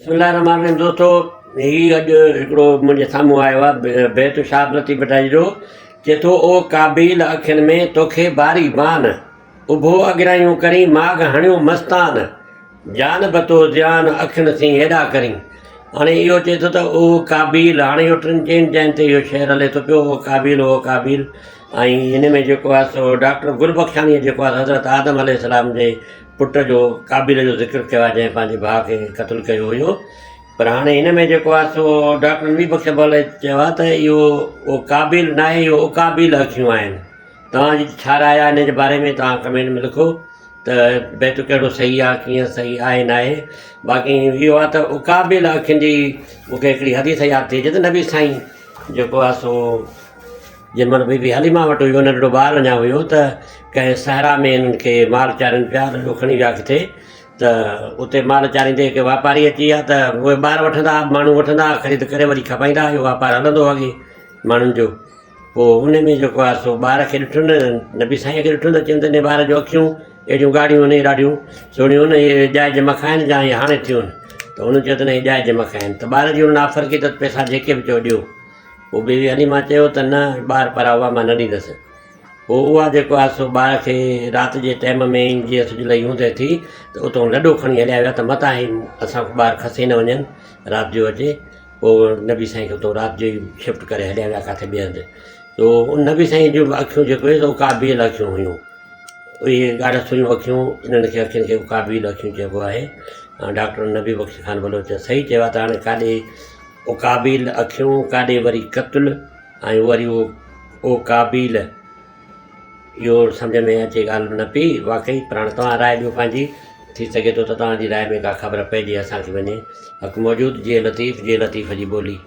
बिस्मिल्लाहिर्रहमानिर्रहीम। दोस्तों, हीउ अॼु हिकिड़ो मुंहिंजे साम्हूं आयो आहे बैत शाह लतीफ़ भटाई जो। चए थो, ओ काबिल अखियुनि में तोखे बारी बान, उभो अॻिरायूं करी माग हणियो मस्तान, जान बतो ज़ियान अखियुनि सी हेॾा करी। हाणे इहो चए थो त ओ काबिल, हाणे इहो टिनि चइनि जॻहियुनि ते इहो शेर हले थो पियो, ओ काबिल ओ काबिल। ऐं हिन में जेको आहे सो डॉक्टर गुलबख्शानीअ जेको आहे हज़रत आदम अलैहिस्सलाम जे पुट जो काबिल जो ज़िक्र कयो आहे, जंहिं पंहिंजे भाउ खे क़तलु कयो हुयो। पर हाणे हिन में जेको आहे सो डॉक्टर नबी बख्श बोले चयो आहे त इहो ओ काबिल न आहे, इहो उकाबिल अखियूं आहिनि। तव्हांजी छा राय आहे हिन जे बारे में? तव्हां कमेंट में लिखो त बैत कहिड़ो सही आहे, कीअं सही आहे न आहे। बाक़ी इहो आहे त उकाबिल अखियुनि जी मूंखे हिकिड़ी हदीस यादि थी अचे त नबी साईं जेको आहे सो जंहिं महिल बीबी हलीमा वटि हुयो, नंढड़ो ॿारु अञा हुयो, त कंहिं सहरा में हिननि खे माल चारिनि पिया, ॾाढो खणी विया किथे, त उते माल चारींदे हिकु वापारी अची विया, त उहे ॿार वठंदा, माण्हू वठंदा, ख़रीद करे वरी खपाईंदा, इहो वापारु हलंदो अॻे माण्हुनि जो। पोइ उन में जेको आहे सो ॿार खे ॾिठो न, नबी साईं खे ॾिठो न, चवनि त हिन ॿार जूं अखियूं अहिड़ियूं ॻाढ़ियूं आहिनि, ॾाढियूं सुहिणियूं आहिनि, इहे जाइज़ मखा आहिनि या इहे हाणे थियूं आहिनि? त उन्हनि चयो त न, इहे जाइज़ मखा आहिनि। त ॿार जी हुन नाफ़रकी त पैसा जेके बि चयो ॾियो। पोइ बीवी हलीमा चयो त न, ॿार परा हुआ, मां न ॾींदसि। पोइ उहा जेको आहे सो ॿार खे राति जे टाइम में जीअं सिॼ लही हूंदे थी, त उतां लॾो खणी हलिया विया त मतां ई असांखे ॿार खसे न वञनि, राति जो अचे। पोइ नबी साईं खे उतां राति जो ई शिफ्ट करे हलिया विया किथे ॿिए हंधि। त उन नबी साईं जूं अखियूं जेको हुयूं उकाबिल अखियूं हुयूं, इहे ॻाढ़ा सुहियूं अखियूं, इन्हनि खे अखियुनि खे उकाबिल अखियूं चइबो आहे। डॉक्टर नबी बख्श ख़ान बलोच सही चयो आहे। त हाणे काॾे उकाबिल अखियूं, काॾे वरी क़त्ल, ऐं वरी ओ काबिल, इहो सम्झ में अचे ॻाल्हि न पई वाक़ई। पर हाणे तव्हां राय ॾियो पंहिंजी, थी सघे थो त तव्हांजी राय में का ख़बर पइजे असांखे वञे। हक़ मौजूदु जे लतीफ़ जी ॿोली।